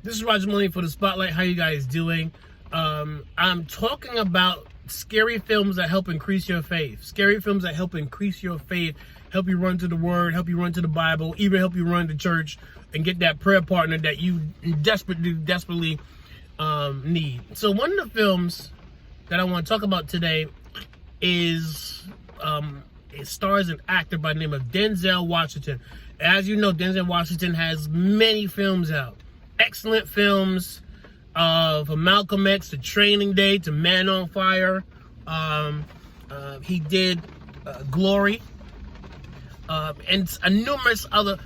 This is Roger Maloney for the Spotlight. How you guys doing? I'm talking about scary films that help increase your faith. Scary films that help increase your faith, help you run to the Word, help you run to the Bible, even help you run to church and get that prayer partner that you desperately need. So one of the films that I want to talk about today is it stars an actor by the name of Denzel Washington. As you know, Denzel Washington has many films out. Excellent films, from Malcolm X to Training Day to Man on Fire. He did Glory, and numerous other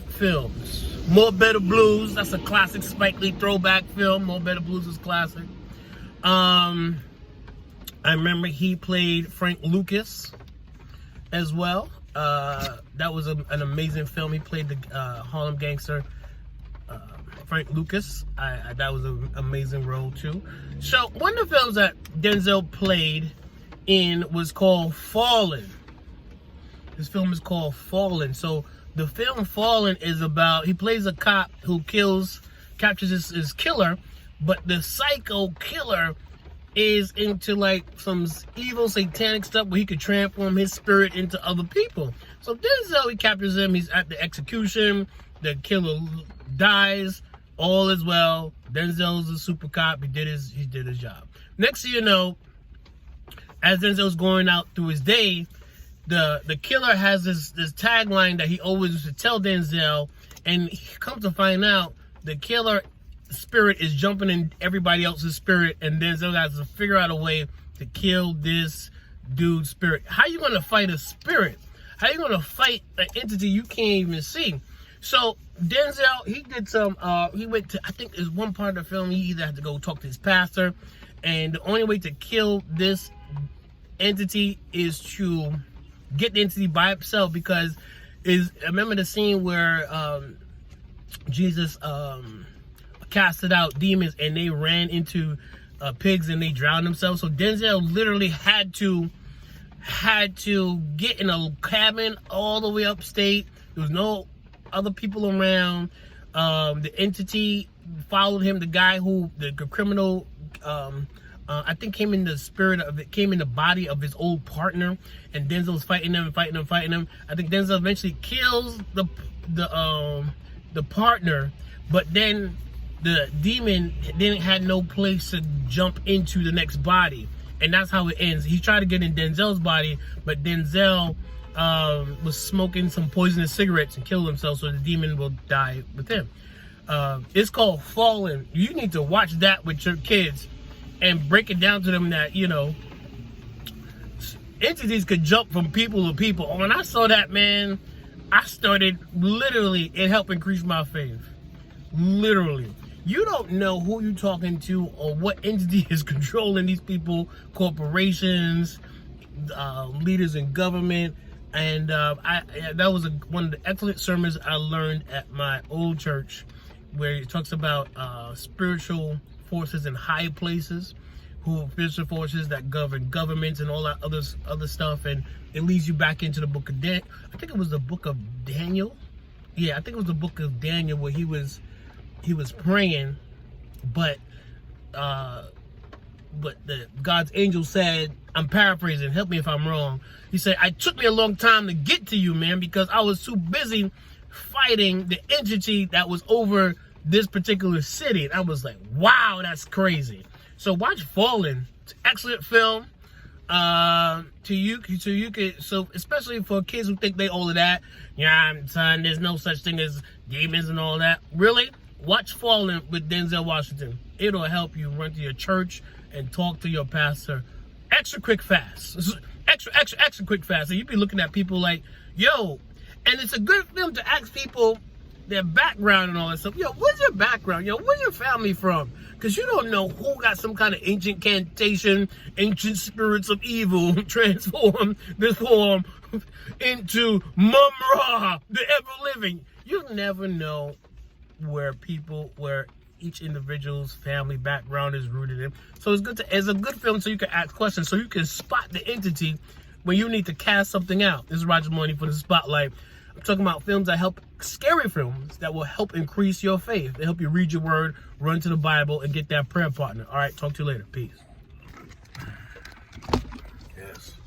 films. More Better Blues, that's a classic Spike Lee throwback film. More Better Blues is classic. I remember he played Frank Lucas as well. That was an amazing film. He played the Harlem gangster Frank Lucas. That was an amazing role too. So one of the films that Denzel played in was called Fallen. This film is called Fallen. So the film Fallen is about, he plays a cop who captures his killer, but the psycho killer is into like some evil satanic stuff where he could transform his spirit into other people. So Denzel, he captures him, he's at the execution, the killer dies, all is well. Denzel's a super cop, he did his job. Next thing you know, as Denzel's going out through his day, the killer has this tagline that he always used to tell Denzel, and he comes to find out the killer spirit is jumping in everybody else's spirit, and Denzel has to figure out a way to kill this dude's spirit. How you gonna fight a spirit? How you gonna fight an entity you can't even see? So Denzel, he did he went to, I think there's one part of the film, he either had to go talk to his pastor, and the only way to kill this entity is to get the entity by itself, because I remember the scene where Jesus casted out demons and they ran into pigs and they drowned themselves. So Denzel literally had to get in a cabin all the way upstate. There was no other people around. The entity followed him. The guy the criminal, I think came in the spirit of it, came in the body of his old partner, and Denzel's fighting him. I think Denzel eventually kills the partner, but then the demon had no place to jump into the next body, and that's how it ends. He tried to get in Denzel's body, but Denzel was smoking some poisonous cigarettes and killed himself, so the demon will die with him. It's called Fallen. You need to watch that with your kids and break it down to them that, you know, entities could jump from people to people. When I saw that, man, I started literally, it helped increase my faith. Literally. You don't know who you're talking to or what entity is controlling these people, corporations, leaders in government. And that was one of the excellent sermons I learned at my old church, where it talks about spiritual forces in high places, spiritual forces that govern governments and all that other stuff. And it leads you back into the book of Daniel. I think it was the book of Daniel. Yeah, I think it was the book of Daniel where he was praying, but God's angel said, I'm paraphrasing, help me if I'm wrong. He said, it took me a long time to get to you, man, because I was too busy fighting the entity that was over this particular city. And I was like, wow, that's crazy. So watch Fallen. It's an excellent film. So especially for kids who think they all of that. Yeah, son, there's no such thing as demons and all that. Really? Watch Fallen with Denzel Washington. It'll help you run to your church and talk to your pastor extra quick fast. Extra quick fast. So you be looking at people like, yo, and it's a good film to ask people their background and all that stuff. Yo, where's your background? Yo, where's your family from? Because you don't know who got some kind of ancient cantation, ancient spirits of evil transform this form into Mum-Ra, the ever-living. You never know where each individual's family background is rooted in. So it's a good film so you can ask questions, so you can spot the entity when you need to cast something out. This is Roger Maloney for the Spotlight. I'm talking about films that help, scary films that will help increase your faith. They help you read your word, run to the Bible, and get that prayer partner. All right, talk to you later. Peace. Yes.